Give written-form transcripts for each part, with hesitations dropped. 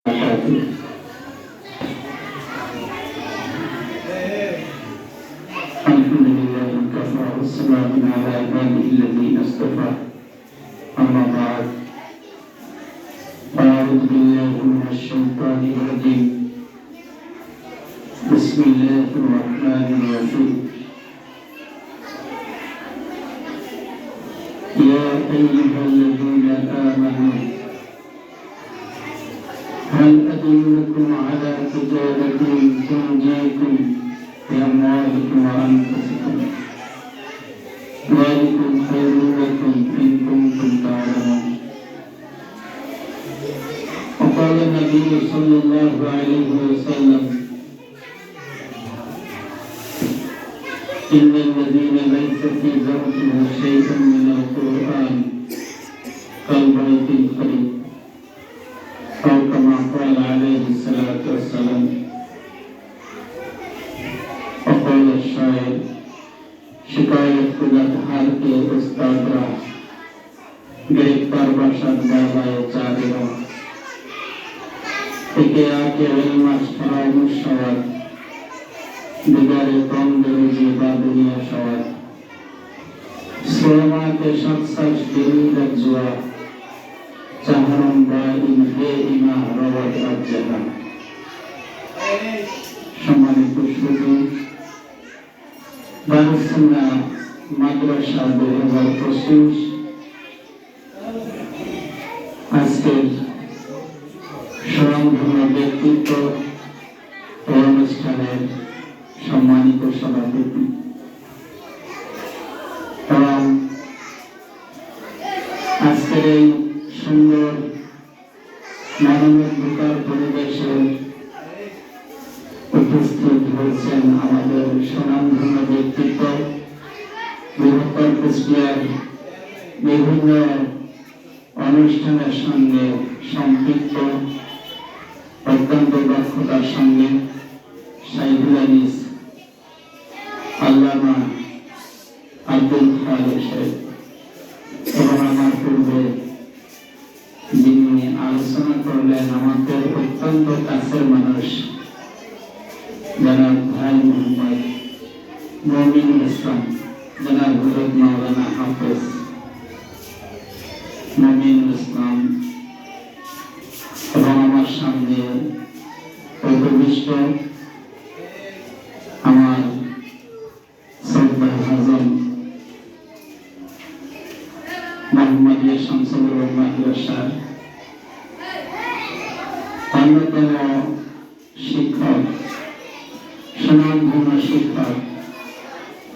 الحمد لله وكفى والسلام على عباده الذين اصطفى أما بعد أعوذ بالله من الشيطان الرجيم بسم الله الرحمن الرحيم يا أيها الذين آمنوا هل أدلكم على تجارة تنجيكم بأموالكم وأنفسكم ذلكم خير لكم إن كنتم تعلمون. وقال النبي صلى الله عليه وسلم إن الذين ليس في ذوقه شيء من القرآن كالبيت الخريف أو كما قال عليه الصلاة والسلام. وقال الشاعر शिकायत खुदा हार के उस्तादरा गिरफ्तार बाशाद बाबाए चादरा एके आके इल्मास फरामुश शवाद दिगारे कौम दरुजी बा दुनिया शवाद सोमा के शख्सश दिल रज्वा चाहरम बा इनहे इमा रवत अज्जहा সম্মানিত সুধী দারুসুন্না মাদ্রাসা 2025 আজকের স্বনামধন্য ব্যক্তিত্ব অনুষ্ঠানের সম্মানিত সভাপতি এবং আজকের এই সুন্দর মানবিকতার পরিবেশে উপস্থিত হয়েছেন আমাদের স্বনামধন্য ব্যক্তিত্ব বৃহত্তর কুষ্টিয়ার বিভিন্ন অনুষ্ঠানের সঙ্গে সম্পৃক্ত অত্যন্ত দক্ষতার সঙ্গে সাইদুল আনিস আল্লামা আব্দুল খালেক সাহেব এবং আমার পূর্বে যিনি আলোচনা করলেন আমাদের অত্যন্ত কাছের মানুষ জনাব ভাই মোহাম্মদ মমিনুল ইসলাম, জনাব হযরত মাওলানা হাফেজ মমিনুল ইসলাম এবং আমার সামনে উপবিষ্ট আমার শ্রদ্ধা হাজম মোহাম্মদিয়া শামসুল মাদ্রাসার অন্যতম শিক্ষক সুনামধন্য শিক্ষক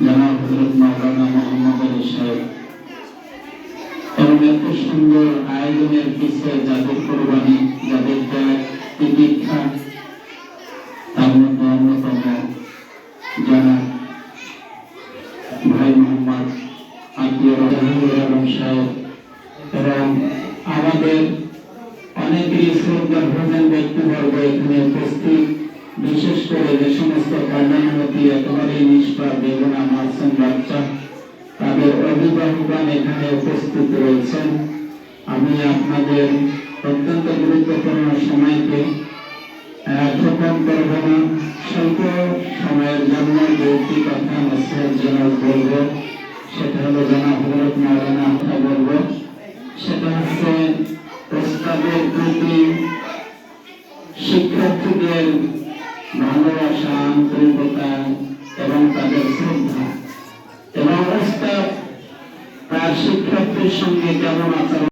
জনাব হযরত মাওলানা মোহাম্মদ আলী সাহেব এবং এত সুন্দর আয়োজনের পিছিয়ে যাদের কোরবানি, যাদের প্রতীক্ষা, তার মধ্যে অন্যতম জনাব ভাই মোহাম্মদ আতিউর রহমান সাহেব এবং আমাদের অনেকেরই শ্রদ্ধা ভোজন ব্যক্তিবর্গ এখানে উপস্থিত, বিশেষ করে যে সমস্ত কল্যাণমতী একেবারে নিষ্পাপ বেগুনা মাসুম বাচ্চা তাদের অভিভাবকগণ এখানে উপস্থিত রয়েছেন। আমি আপনাদের অত্যন্ত গুরুত্বপূর্ণ সময়কে ক্ষেপণ করব না, স্বল্প সময়ের জন্য দুটি কথা নসিহত জনক বলব। সেটা হলো জনাব হযরত মাওলানা বলব, সেটা হচ্ছে প্রস্তাবের প্রতি শিক্ষার্থীদের ভালোবাসা, আন্তরিকতা এবং তাদের শ্রদ্ধা এবং তার শিক্ষার্থীর সঙ্গে কেমন আচরণ